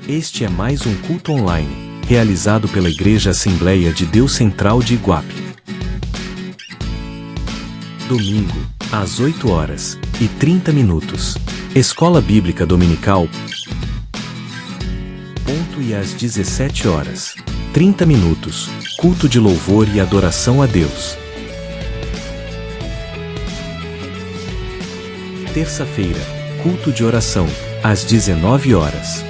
Este é mais um culto online, realizado pela Igreja Assembleia de Deus Central de Iguape. Domingo, às 8h30. Escola Bíblica Dominical. E às 17h30, culto de louvor e adoração a Deus. Terça-feira, culto de oração, às 19h.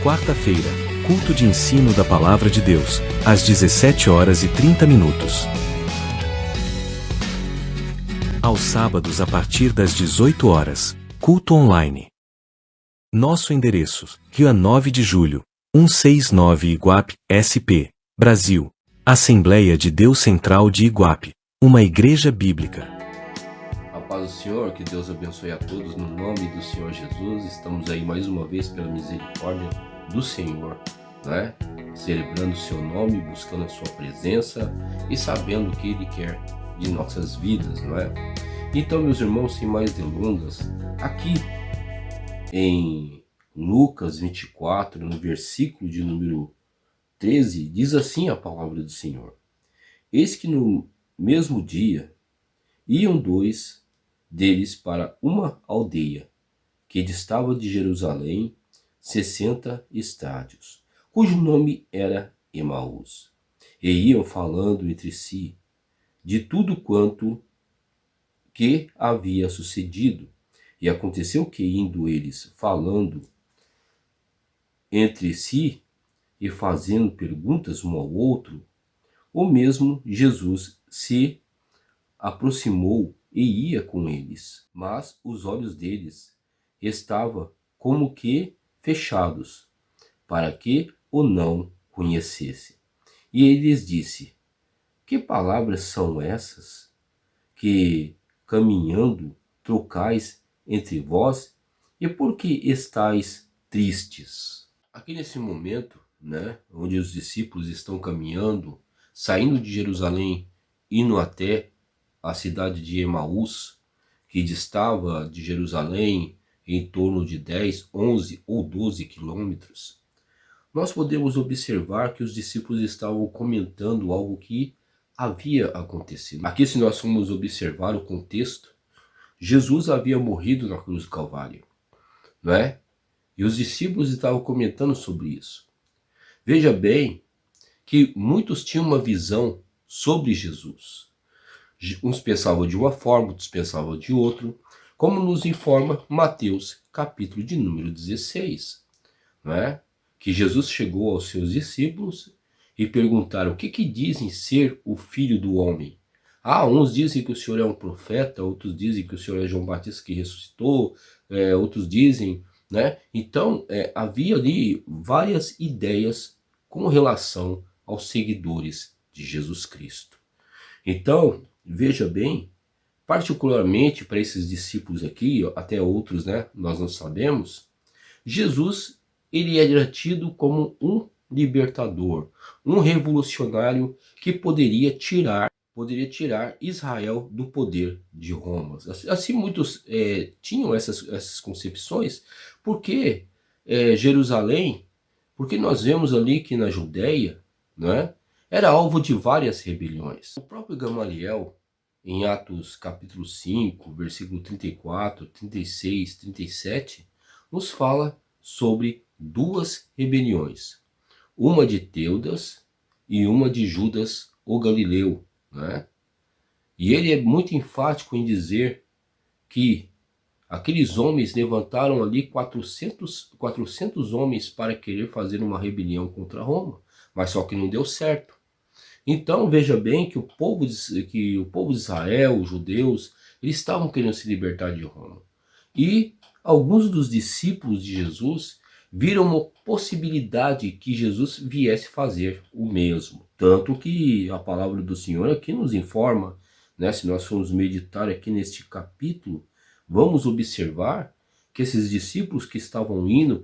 Quarta-feira, culto de ensino da Palavra de Deus, às 17h30. Aos sábados a partir das 18h, culto online. Nosso endereço: Rio 9 de Julho, 169 Iguape, SP, Brasil. Assembleia de Deus Central de Iguape, uma igreja bíblica. A paz do Senhor, que Deus abençoe a todos no nome do Senhor Jesus. Estamos aí mais uma vez pela misericórdia do Senhor, né? Celebrando o seu nome, buscando a sua presença e sabendo o que Ele quer de nossas vidas, não é? Então, meus irmãos, sem mais delongas, aqui em Lucas 24, no versículo de número 13, diz assim a palavra do Senhor: Eis que no mesmo dia iam dois deles para uma aldeia que distava de Jerusalém 60 estádios, cujo nome era Emaús, e iam falando entre si de tudo quanto que havia sucedido. E aconteceu que, indo eles falando entre si e fazendo perguntas um ao outro, o mesmo Jesus se aproximou e ia com eles, mas os olhos deles estavam como que fechados, para que o não conhecesse. E ele lhes disse: Que palavras são essas que, caminhando, trocais entre vós, e por que estáis tristes? Aqui nesse momento, né, onde os discípulos estão caminhando, saindo de Jerusalém, indo até a cidade de Emaús, que distava de Jerusalém em torno de 10, 11 ou 12 quilômetros, nós podemos observar que os discípulos estavam comentando algo que havia acontecido. Aqui, se nós formos observar o contexto, Jesus havia morrido na cruz do Calvário, não é? E os discípulos estavam comentando sobre isso. Veja bem que muitos tinham uma visão sobre Jesus. Uns pensavam de uma forma, outros pensavam de outra, como nos informa Mateus, capítulo de número 16, não é? Que Jesus chegou aos seus discípulos e perguntaram: o que dizem ser o Filho do Homem? Uns dizem que o Senhor é um profeta, outros dizem que o Senhor é João Batista que ressuscitou, outros dizem, né? Então, havia ali várias ideias com relação aos seguidores de Jesus Cristo. Então, veja bem, particularmente para esses discípulos aqui, até outros, né, nós não sabemos, Jesus, ele era tido como um libertador, um revolucionário que poderia tirar Israel do poder de Roma. Assim muitos tinham essas concepções, porque Jerusalém, porque nós vemos ali que na Judéia, né, era alvo de várias rebeliões. O próprio Gamaliel, em Atos capítulo 5, versículo 34, 36, 37, nos fala sobre duas rebeliões. Uma de Teudas e uma de Judas o Galileu, né? E ele é muito enfático em dizer que aqueles homens levantaram ali 400 homens para querer fazer uma rebelião contra Roma, mas só que não deu certo. Então veja bem que o povo de Israel, os judeus, eles estavam querendo se libertar de Roma. E alguns dos discípulos de Jesus viram uma possibilidade que Jesus viesse fazer o mesmo. Tanto que a palavra do Senhor aqui nos informa, né, se nós formos meditar aqui neste capítulo, vamos observar que esses discípulos que estavam indo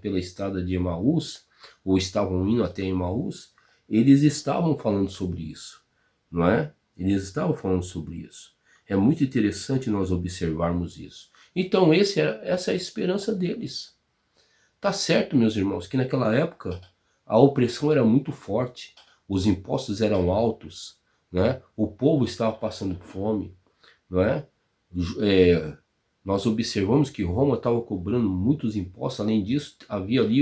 pela estrada de Emaús, ou estavam indo até Emaús, eles estavam falando sobre isso, não é? Eles estavam falando sobre isso. É muito interessante nós observarmos isso. Então essa é a esperança deles. Tá certo, meus irmãos, que naquela época a opressão era muito forte, os impostos eram altos, né? O povo estava passando fome, não é? Nós observamos que Roma estava cobrando muitos impostos. Além disso, havia ali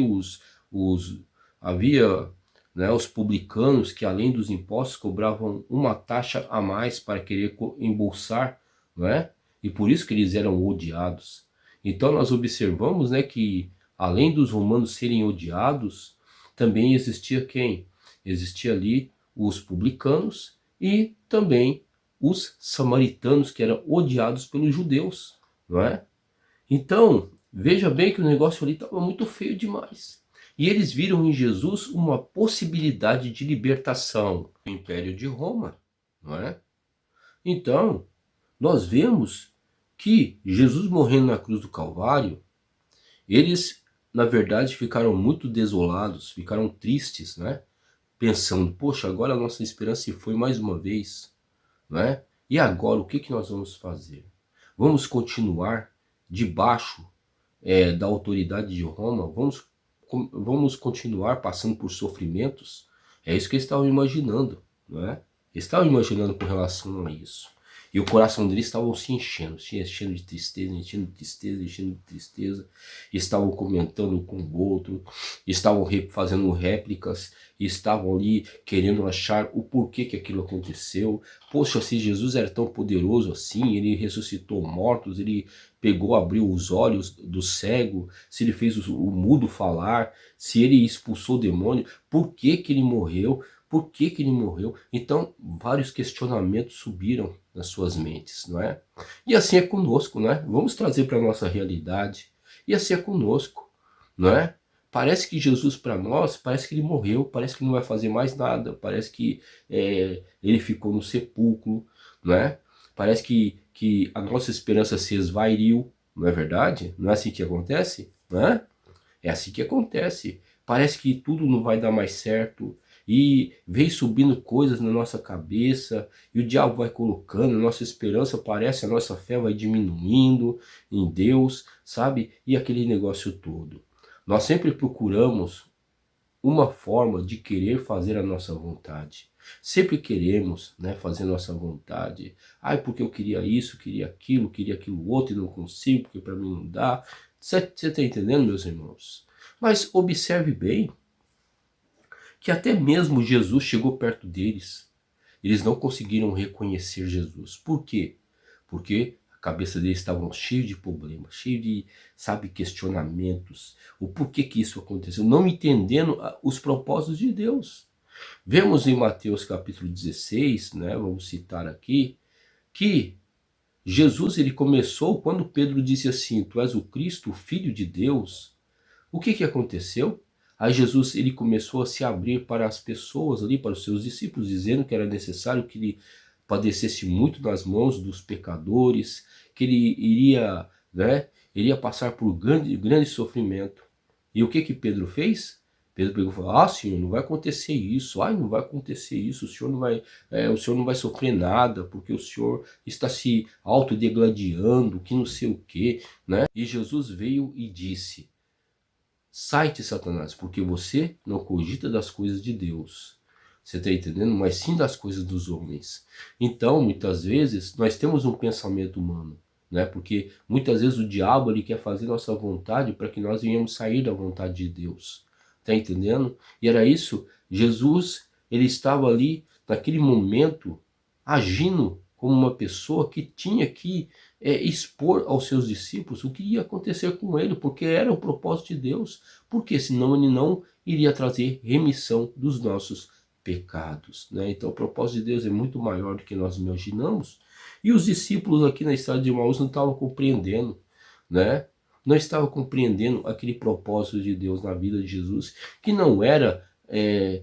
havia, né, os publicanos que, além dos impostos, cobravam uma taxa a mais para querer embolsar, não é? E por isso que eles eram odiados. Então nós observamos, né, que além dos romanos serem odiados, também existia quem? Existia ali os publicanos e também os samaritanos, que eram odiados pelos judeus, não é? Então, veja bem que o negócio ali estava muito feio demais. E eles viram em Jesus uma possibilidade de libertação do Império de Roma, não é? Então, nós vemos que Jesus morrendo na cruz do Calvário, eles, na verdade, ficaram muito desolados, ficaram tristes, né? Pensando, poxa, agora a nossa esperança se foi mais uma vez, né? E agora, o que nós vamos fazer? Vamos continuar debaixo da autoridade de Roma? Vamos continuar passando por sofrimentos? É isso que eles estavam imaginando, não é? Eles estavam imaginando com relação a isso. E o coração deles estava se enchendo de tristeza, enchendo de tristeza, enchendo de tristeza. Estavam comentando um com o outro, estavam fazendo réplicas, estavam ali querendo achar o porquê que aquilo aconteceu. Poxa, se Jesus era tão poderoso assim, ele ressuscitou mortos, ele pegou, abriu os olhos do cego, se ele fez o mudo falar, se ele expulsou o demônio, por que que ele morreu? Por que que ele morreu? Então, vários questionamentos subiram nas suas mentes, não é? E assim é conosco, né? Vamos trazer para a nossa realidade. E assim é conosco, não é? Parece que Jesus para nós, parece que ele morreu, parece que não vai fazer mais nada, parece que ele ficou no sepulcro, não é? Parece que a nossa esperança se esvairiu, não é verdade? Não é assim que acontece? Não é? É assim que acontece. Parece que tudo não vai dar mais certo, e vem subindo coisas na nossa cabeça, e o diabo vai colocando, a nossa esperança parece, a nossa fé vai diminuindo em Deus, sabe? E aquele negócio todo. Nós sempre procuramos uma forma de querer fazer a nossa vontade. Sempre queremos, né, fazer a nossa vontade. Ai, porque eu queria isso, queria aquilo outro e não consigo, porque para mim não dá. Você está entendendo, meus irmãos? Mas observe bem que até mesmo Jesus chegou perto deles. Eles não conseguiram reconhecer Jesus. Por quê? Porque a cabeça deles estava cheia de problemas, cheio de, sabe, questionamentos. O porquê que isso aconteceu, não entendendo os propósitos de Deus. Vemos em Mateus capítulo 16, né, vamos citar aqui, que Jesus ele começou quando Pedro disse assim: Tu és o Cristo, o Filho de Deus. O que aconteceu? Aí Jesus ele começou a se abrir para as pessoas ali, para os seus discípulos, dizendo que era necessário que ele padecesse muito nas mãos dos pecadores, que ele iria, né, iria passar por grande sofrimento. E o que Pedro fez? Pedro pegou e falou: Ah, Senhor, não vai acontecer isso. Ai, não vai acontecer isso. O Senhor não vai sofrer nada, porque o Senhor está se autodegladiando, que não sei o quê, né? E Jesus veio e disse: Sai-te, Satanás, porque você não cogita das coisas de Deus. Você está entendendo? Mas sim das coisas dos homens. Então, muitas vezes, nós temos um pensamento humano, né? Porque muitas vezes o diabo ele quer fazer nossa vontade para que nós venhamos sair da vontade de Deus. Está entendendo? E era isso. Jesus, ele estava ali, naquele momento, agindo como uma pessoa que tinha que expor aos seus discípulos o que ia acontecer com ele, porque era o propósito de Deus, porque senão ele não iria trazer remissão dos nossos pecados, né? Então o propósito de Deus é muito maior do que nós imaginamos, e os discípulos aqui na estrada de Emaús não estavam compreendendo, né? Não estavam compreendendo aquele propósito de Deus na vida de Jesus, que não era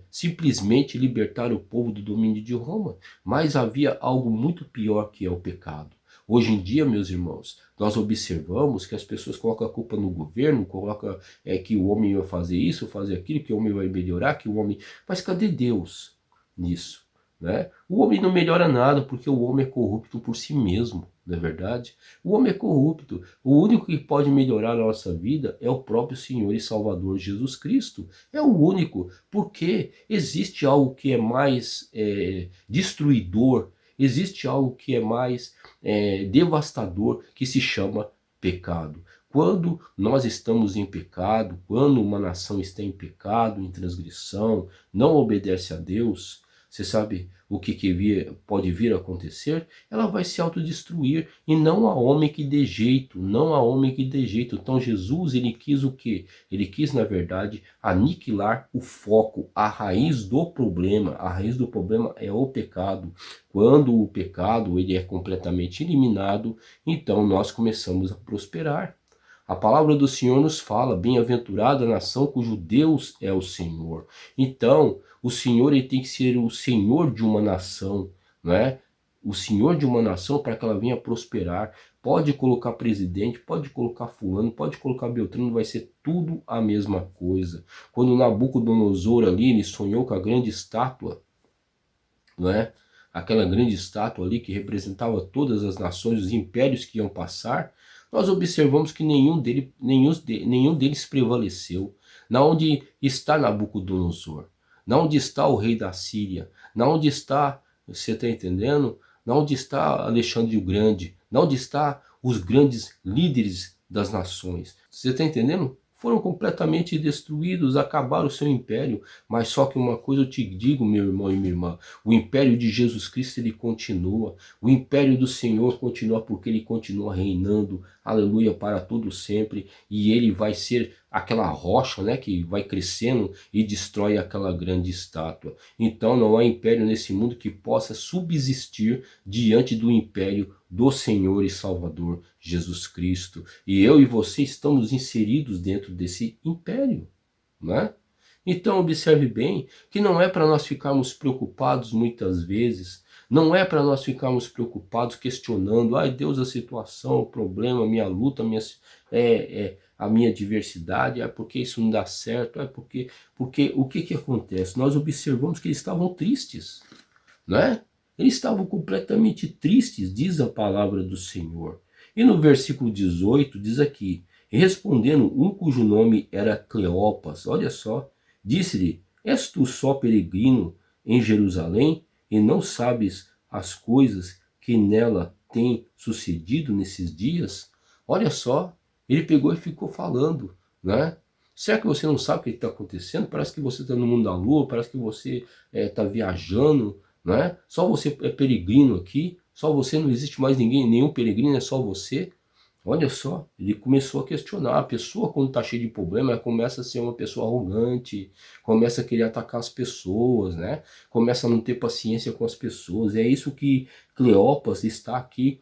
simplesmente libertar o povo do domínio de Roma, mas havia algo muito pior, que é o pecado. Hoje em dia, meus irmãos, nós observamos que as pessoas colocam a culpa no governo, colocam que o homem vai fazer isso, fazer aquilo, que o homem vai melhorar, que o homem... Mas cadê Deus nisso? né? O homem não melhora nada porque o homem é corrupto por si mesmo, não é verdade? O homem é corrupto. O único que pode melhorar a nossa vida é o próprio Senhor e Salvador Jesus Cristo. É o único, porque existe algo que é mais destruidor, existe algo que é mais devastador, que se chama pecado. Quando nós estamos em pecado, quando uma nação está em pecado, em transgressão, não obedece a Deus, você sabe o que pode vir a acontecer? Ela vai se autodestruir, e não há homem que dê jeito, não há homem que dê jeito. Então Jesus, ele quis o quê? Ele quis, na verdade, aniquilar o foco, a raiz do problema. A raiz do problema é o pecado. Quando o pecado ele é completamente eliminado, então nós começamos a prosperar. A palavra do Senhor nos fala, bem-aventurada a nação cujo Deus é o Senhor. Então, o Senhor ele tem que ser o Senhor de uma nação, não é? O Senhor de uma nação para que ela venha prosperar. Pode colocar presidente, pode colocar fulano, pode colocar Beltrano, vai ser tudo a mesma coisa. Quando Nabucodonosor ali, ele sonhou com a grande estátua, não é? Aquela grande estátua ali que representava todas as nações, os impérios que iam passar, nós observamos que nenhum deles prevaleceu. Na onde está Nabucodonosor? Na onde está o rei da Síria? Na onde está, você está entendendo? Na onde está Alexandre o Grande? Na onde está os grandes líderes das nações? Você está entendendo? Foram completamente destruídos, acabaram o seu império. Mas só que uma coisa eu te digo, meu irmão e minha irmã, o império de Jesus Cristo ele continua, o império do Senhor continua porque ele continua reinando, aleluia, para todo sempre, e ele vai ser aquela rocha, né, que vai crescendo e destrói aquela grande estátua. Então não há império nesse mundo que possa subsistir diante do império do Senhor e Salvador Jesus Cristo. E eu e você estamos inseridos dentro desse império, né? Então observe bem que não é para nós ficarmos preocupados muitas vezes, não é para nós ficarmos preocupados questionando, ai Deus, a situação, o problema, a minha luta, a minha diversidade, é porque isso não dá certo, porque o que acontece? Nós observamos que eles estavam tristes, né? Eles estavam completamente tristes, diz a palavra do Senhor. E no versículo 18 diz aqui, respondendo um cujo nome era Cleopas, olha só, disse-lhe, és tu só peregrino em Jerusalém e não sabes as coisas que nela têm sucedido nesses dias? Olha só, ele pegou e ficou falando, né? Será que você não sabe o que está acontecendo? Parece que você está no mundo da lua, parece que você está viajando, né? Só você é peregrino aqui, só você, não existe mais ninguém, nenhum peregrino, é só você. Olha só, ele começou a questionar. A pessoa, quando está cheia de problema, ela começa a ser uma pessoa arrogante, começa a querer atacar as pessoas, né? Começa a não ter paciência com as pessoas. É isso que Cleopas está aqui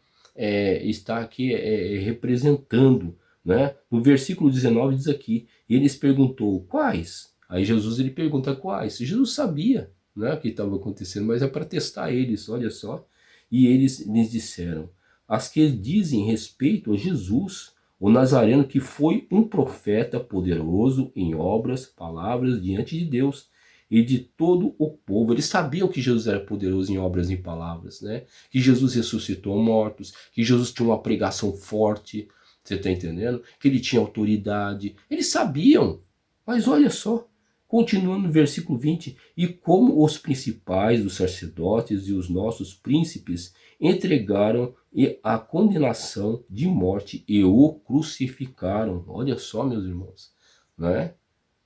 representando, né? No versículo 19 diz aqui, e eles perguntou, quais? Aí Jesus ele pergunta quais. Jesus sabia, né, o que estava acontecendo, mas é para testar eles, olha só. E eles lhes disseram, as que dizem respeito a Jesus, o Nazareno, que foi um profeta poderoso em obras, palavras diante de Deus e de todo o povo. Eles sabiam que Jesus era poderoso em obras e palavras, né? Que Jesus ressuscitou mortos, que Jesus tinha uma pregação forte, você está entendendo? Que ele tinha autoridade. Eles sabiam, mas olha só, continuando no versículo 20, e como os principais dos sacerdotes e os nossos príncipes entregaram a condenação de morte e o crucificaram. Olha só, meus irmãos, né?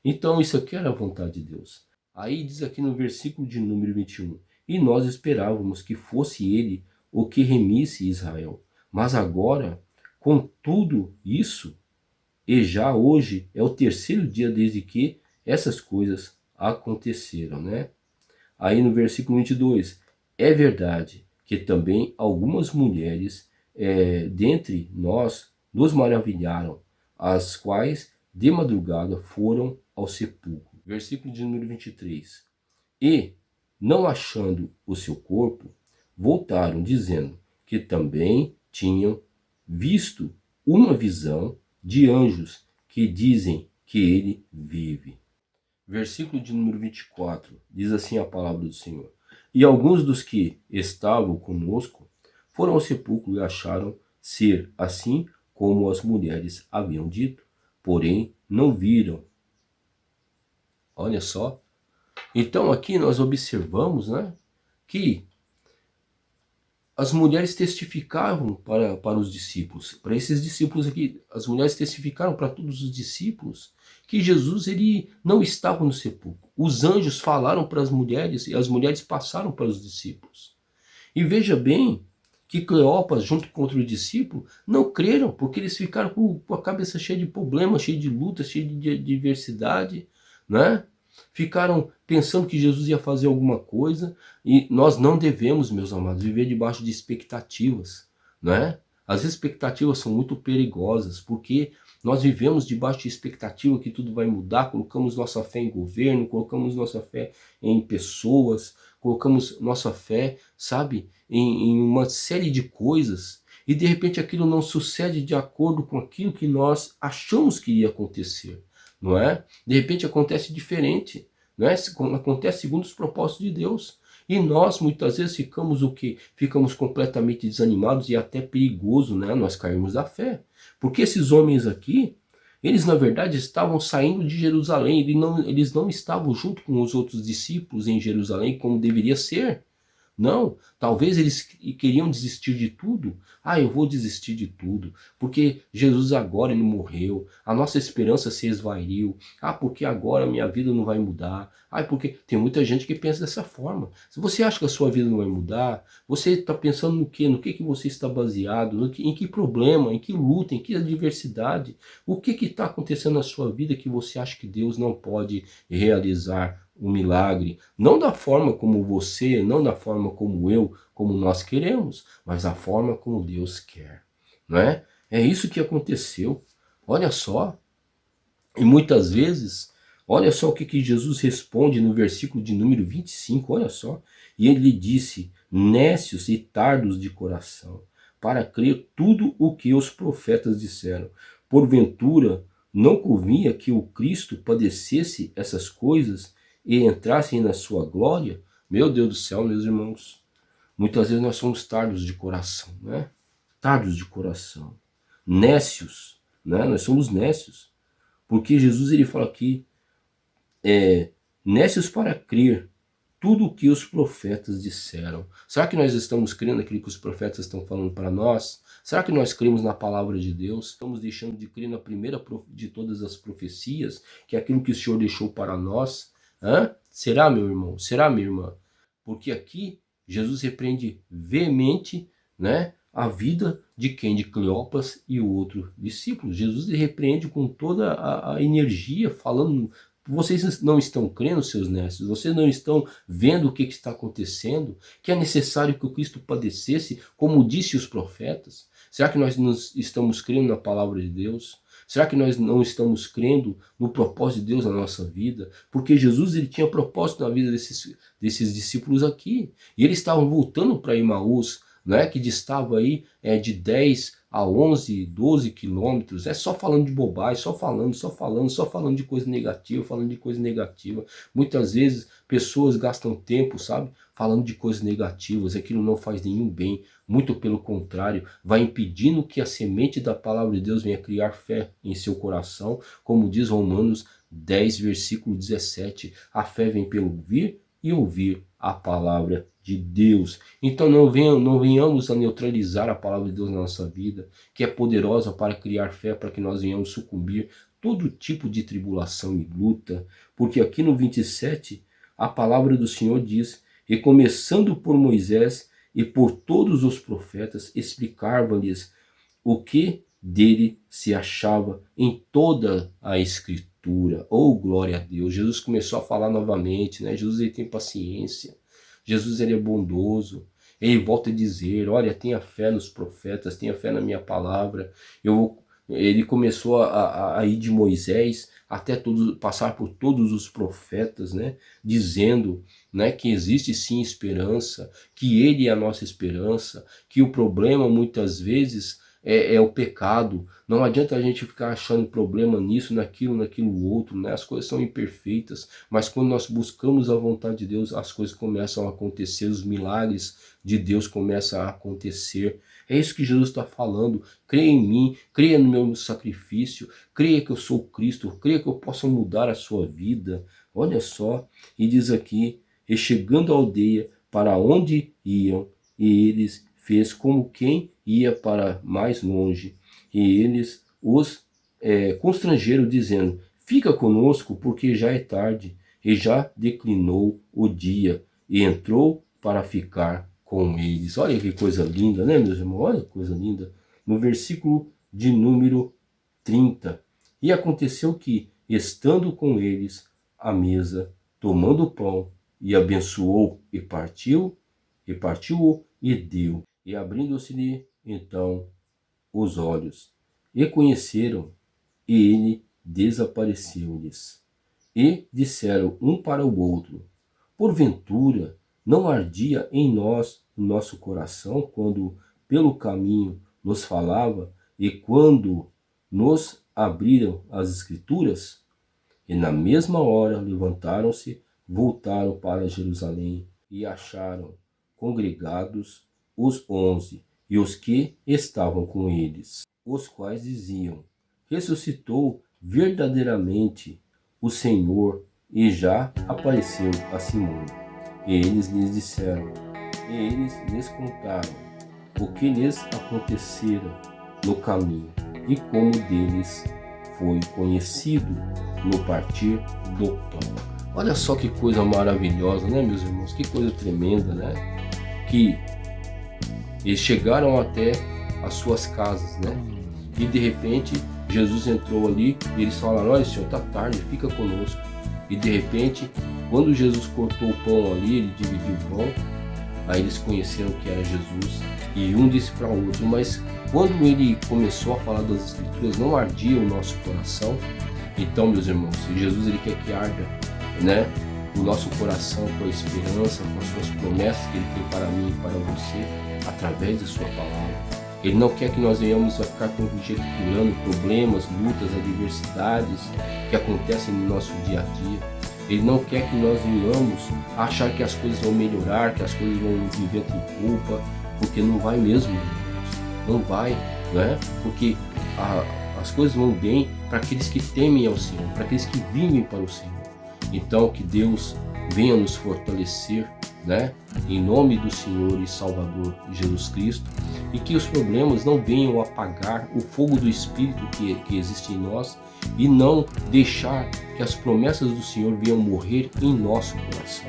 Então isso aqui era a vontade de Deus. Aí diz aqui no versículo de número 21, e nós esperávamos que fosse ele o que remisse Israel. Mas agora, com tudo isso, e já hoje é o terceiro dia desde que essas coisas aconteceram, né? Aí no versículo 22, é verdade que também algumas mulheres dentre nós nos maravilharam, as quais de madrugada foram ao sepulcro. Versículo de número 23. E, não achando o seu corpo, voltaram dizendo que também tinham visto uma visão de anjos que dizem que ele vive. Versículo de número 24, diz assim a palavra do Senhor. E alguns dos que estavam conosco foram ao sepulcro e acharam ser assim como as mulheres haviam dito, porém não viram. Olha só. Então aqui nós observamos, né, que as mulheres testificavam para os discípulos, para esses discípulos aqui, as mulheres testificaram para todos os discípulos que Jesus ele não estava no sepulcro. Os anjos falaram para as mulheres e as mulheres passaram para os discípulos. E veja bem que Cleopas, junto com outro discípulo, não creram, porque eles ficaram com a cabeça cheia de problemas, cheia de lutas, cheia de adversidade, né? Ficaram pensando que Jesus ia fazer alguma coisa, e nós não devemos, meus amados, viver debaixo de expectativas, né? As expectativas são muito perigosas, porque nós vivemos debaixo de expectativa que tudo vai mudar, colocamos nossa fé em governo, colocamos nossa fé em pessoas, colocamos nossa fé, sabe, em uma série de coisas, e de repente aquilo não sucede de acordo com aquilo que nós achamos que ia acontecer, não é? De repente acontece diferente, não é? Acontece segundo os propósitos de Deus. E nós muitas vezes ficamos o quê? Ficamos completamente desanimados e até perigoso, né? Nós caímos da fé. Porque esses homens aqui, eles na verdade estavam saindo de Jerusalém, eles não estavam junto com os outros discípulos em Jerusalém como deveria ser. Não, talvez eles queriam desistir de tudo. Ah, eu vou desistir de tudo, porque Jesus agora ele morreu, a nossa esperança se esvaiu. Ah, porque agora minha vida não vai mudar. Ah, porque tem muita gente que pensa dessa forma. Se você acha que a sua vida não vai mudar, você está pensando no quê? No que você está baseado? Em que problema? Em que luta? Em que adversidade? O que está acontecendo na sua vida que você acha que Deus não pode realizar um milagre, não da forma como você, não da forma como eu, como nós queremos, mas da forma como Deus quer, não é? É isso que aconteceu. Olha só. E muitas vezes, olha só o que Jesus responde no versículo de número 25, olha só. E ele disse: nécios e tardos de coração, para crer tudo o que os profetas disseram. Porventura, não convinha que o Cristo padecesse essas coisas e entrassem na sua glória? Meu Deus do céu, meus irmãos, muitas vezes nós somos tardos de coração, né? Tardos de coração, nécios, né? Nós somos nécios, porque Jesus ele fala aqui, nécios para crer tudo o que os profetas disseram. Será que nós estamos crendo naquilo que os profetas estão falando para nós? Será que nós cremos na palavra de Deus? Estamos deixando de crer na primeira de todas as profecias, que é aquilo que o Senhor deixou para nós? Será, meu irmão? Será, minha irmã? Porque aqui Jesus repreende veemente, né, a vida de quem? De Cleopas e o outro discípulo. Jesus repreende com toda a energia, falando: vocês não estão crendo, seus nécios? Vocês não estão vendo o que está acontecendo? Que é necessário que o Cristo padecesse, como disse os profetas? Será que nós não estamos crendo na palavra de Deus? Será que nós não estamos crendo no propósito de Deus na nossa vida? Porque Jesus ele tinha propósito na vida desses discípulos aqui. E eles estavam voltando para Emaús, né, que distava aí de 10 a 11, 12 quilômetros, só falando de bobagem, só falando de coisa negativa, Muitas vezes pessoas gastam tempo, sabe, falando de coisas negativas, aquilo não faz nenhum bem, muito pelo contrário, vai impedindo que a semente da palavra de Deus venha criar fé em seu coração, como diz Romanos 10, versículo 17, a fé vem pelo ouvir e ouvir a palavra de Deus. Então não venhamos a neutralizar a palavra de Deus na nossa vida, que é poderosa para criar fé, para que nós venhamos sucumbir todo tipo de tribulação e luta, porque aqui no 27 a palavra do Senhor diz: e começando por Moisés e por todos os profetas, explicava-lhes o que dele se achava em toda a Escritura. Oh, glória a Deus! Jesus começou a falar novamente, né? Jesus ele tem paciência, Jesus ele é bondoso, ele volta a dizer: olha, tenha fé nos profetas, tenha fé na minha palavra. Ele começou a ir de Moisés até passar por todos os profetas, né? Dizendo, né, que existe sim esperança, que ele é a nossa esperança, que o problema muitas vezes é o pecado. Não adianta a gente ficar achando problema nisso, naquilo outro, né? As coisas são imperfeitas, mas quando nós buscamos a vontade de Deus, as coisas começam a acontecer, os milagres de Deus começam a acontecer. É isso que Jesus está falando. Creia em mim, creia no meu sacrifício, creia que eu sou Cristo, creia que eu possa mudar a sua vida. Olha só, e diz aqui, e chegando à aldeia para onde iam, e eles fez como quem ia para mais longe, e eles os constrangeram, dizendo, fica conosco, porque já é tarde, e já declinou o dia, e entrou para ficar com eles. Olha que coisa linda, né, meus irmãos? Olha que coisa linda. No versículo de número 30, e aconteceu que, estando com eles à mesa, tomando o pão, e abençoou, e partiu-o, e deu. E abrindo-se-lhe então os olhos, e conheceram, e ele desapareceu-lhes. E disseram um para o outro, porventura não ardia em nós o nosso coração quando pelo caminho nos falava e quando nos abriram as Escrituras? E na mesma hora levantaram-se, voltaram para Jerusalém e acharam congregados os 11 e os que estavam com eles, os quais diziam, ressuscitou verdadeiramente o Senhor e já apareceu a Simão. E eles lhes disseram, e eles lhes contaram o que lhes acontecera no caminho e como deles foi conhecido no partir do pão. Olha só que coisa maravilhosa, né, meus irmãos? Que coisa tremenda, né? Que eles chegaram até as suas casas, né? E de repente Jesus entrou ali e eles falaram, olha Senhor, tá tarde, fica conosco. E de repente, quando Jesus cortou o pão ali, ele dividiu o pão, aí eles conheceram que era Jesus. E um disse para o outro, mas quando ele começou a falar das Escrituras, não ardia o nosso coração? Então, meus irmãos, Jesus ele quer que arda, né, o nosso coração com a esperança, com as suas promessas que ele tem para mim e para você, através da sua palavra. Ele não quer que nós venhamos a ficar conjecturando problemas, lutas, adversidades que acontecem no nosso dia a dia. Ele não quer que nós venhamos a achar que as coisas vão melhorar, que as coisas vão viver com culpa, porque não vai mesmo, não vai, né? Porque as coisas vão bem para aqueles que temem ao Senhor, para aqueles que vivem para o Senhor. Então que Deus venha nos fortalecer, né? Em nome do Senhor e Salvador Jesus Cristo, e que os problemas não venham apagar o fogo do Espírito que existe em nós e não deixar que as promessas do Senhor venham morrer em nosso coração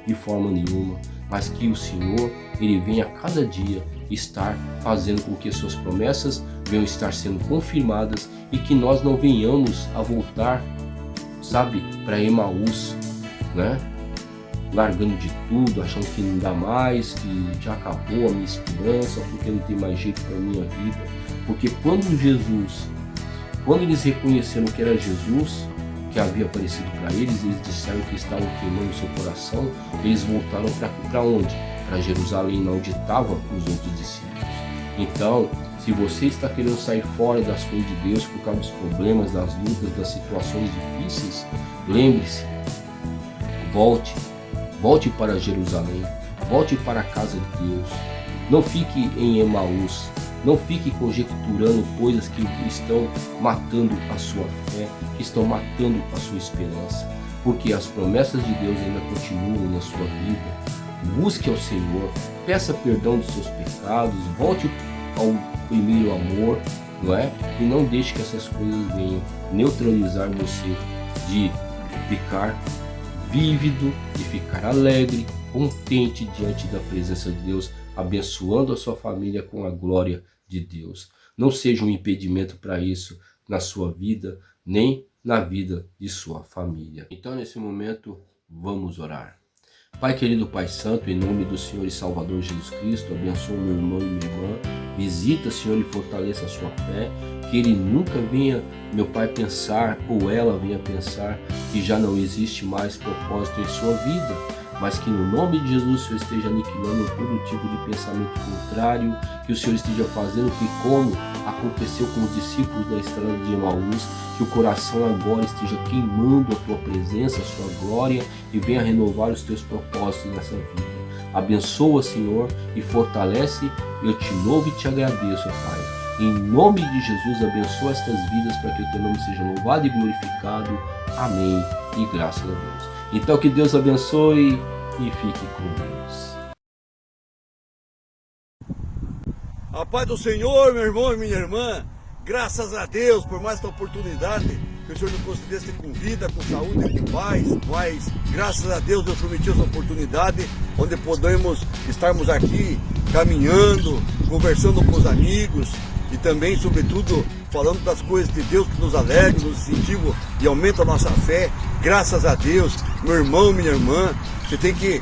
de forma nenhuma, mas que o Senhor ele venha a cada dia estar fazendo com que suas promessas venham estar sendo confirmadas e que nós não venhamos a voltar, sabe, para Emaús, né? Largando de tudo, achando que não dá mais, que já acabou a minha esperança, porque não tem mais jeito para a minha vida. Porque quando eles reconheceram que era Jesus que havia aparecido para eles, eles disseram que estavam queimando o seu coração, eles voltaram para onde? Para Jerusalém, onde estavam os outros discípulos. Então, se você está querendo sair fora das coisas de Deus por causa dos problemas, das lutas, das situações difíceis, lembre-se, volte para Jerusalém, volte para a casa de Deus, não fique em Emaús, não fique conjecturando coisas que estão matando a sua fé, que estão matando a sua esperança, porque as promessas de Deus ainda continuam na sua vida. Busque ao Senhor, peça perdão dos seus pecados, volte ao primeiro amor, não é? E não deixe que essas coisas venham neutralizar você de ficar vívido, de ficar alegre, contente diante da presença de Deus, abençoando a sua família com a glória de Deus. Não seja um impedimento para isso na sua vida, nem na vida de sua família. Então, nesse momento, vamos orar. Pai querido, Pai Santo, em nome do Senhor e Salvador Jesus Cristo, abençoa meu irmão e minha irmã, visita, Senhor, e fortaleça a sua fé, que ele nunca venha, meu Pai, pensar, ou ela venha pensar, que já não existe mais propósito em sua vida, mas que no nome de Jesus o Senhor esteja aniquilando todo tipo de pensamento contrário, que o Senhor esteja fazendo que, como aconteceu com os discípulos da estrada de Emaús, que o coração agora esteja queimando a tua presença, a sua glória, e venha renovar os teus propósitos nessa vida. Abençoa, Senhor, e fortalece. Eu te louvo e te agradeço, Pai. Em nome de Jesus, abençoa estas vidas para que o teu nome seja louvado e glorificado. Amém. E graças a Deus. Então que Deus abençoe e fique com Deus. A paz do Senhor, meu irmão e minha irmã. Graças a Deus por mais esta oportunidade que o Senhor nos concedesse com vida, com saúde, com paz. Mas graças a Deus Deus permitiu essa oportunidade onde podemos estarmos aqui caminhando, conversando com os amigos e também, sobretudo, falando das coisas de Deus que nos alegram, nos incentivam e aumenta a nossa fé. Graças a Deus, meu irmão, minha irmã, você tem que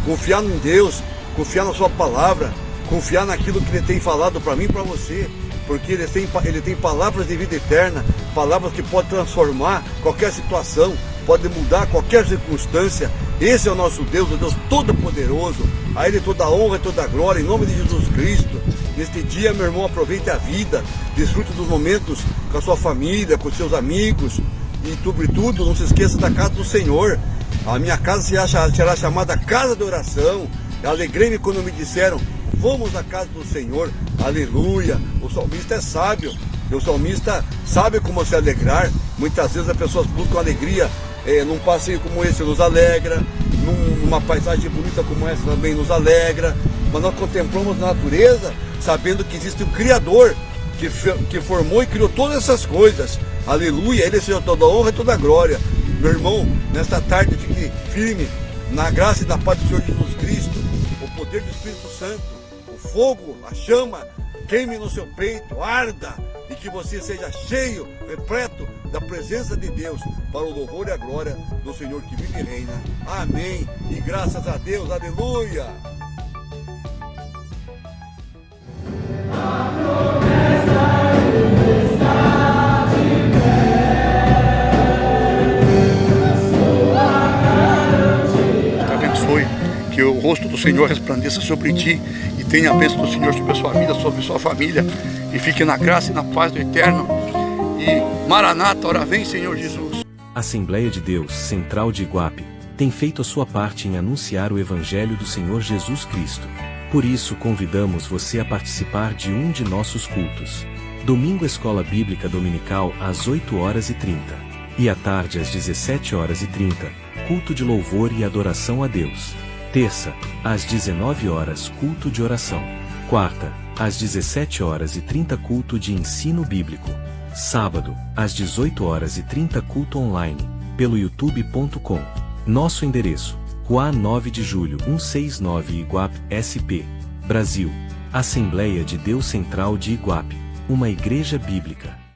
confiar em Deus, confiar na sua palavra, confiar naquilo que Ele tem falado para mim e para você, porque Ele tem palavras de vida eterna, palavras que podem transformar qualquer situação, podem mudar qualquer circunstância. Esse é o nosso Deus, o Deus Todo-Poderoso. A Ele toda a honra e toda a glória, em nome de Jesus Cristo. Neste dia, meu irmão, aproveite a vida, desfrute dos momentos com a sua família, com seus amigos e, sobretudo, não se esqueça da casa do Senhor. A minha casa será chamada Casa de Oração. Alegrei-me quando me disseram: vamos à casa do Senhor. Aleluia. O salmista é sábio. O salmista sabe como se alegrar. Muitas vezes as pessoas buscam alegria num passeio como esse, nos alegra. Numa paisagem bonita como essa também nos alegra. Mas nós contemplamos a natureza sabendo que existe um Criador que formou e criou todas essas coisas. Aleluia. Ele seja toda a honra e toda a glória. Meu irmão, nesta tarde fique firme na graça e na paz do Senhor Jesus Cristo. O poder do Espírito Santo, o fogo, a chama, queime no seu peito, arda, e que você seja cheio, repleto da presença de Deus, para o louvor e a glória do Senhor que vive e reina. Amém. E graças a Deus. Aleluia. Abençoe, que o rosto do Senhor resplandeça sobre ti e tenha a bênção do Senhor sobre a sua vida, sobre a sua família, e fique na graça e na paz do Eterno. E Maranata, ora vem, Senhor Jesus. Assembleia de Deus Central de Iguape tem feito a sua parte em anunciar o Evangelho do Senhor Jesus Cristo. Por isso convidamos você a participar de um de nossos cultos. Domingo, Escola Bíblica Dominical às 8h30 e à tarde às 17h30, culto de louvor e adoração a Deus. Terça, às 19h, culto de oração. Quarta, às 17h30, culto de ensino bíblico. Sábado, às 18h30, culto online, pelo youtube.com. Nosso endereço: Rua 9 de Julho 169, Iguape, SP, Brasil. Assembleia de Deus Central de Iguape, uma igreja bíblica.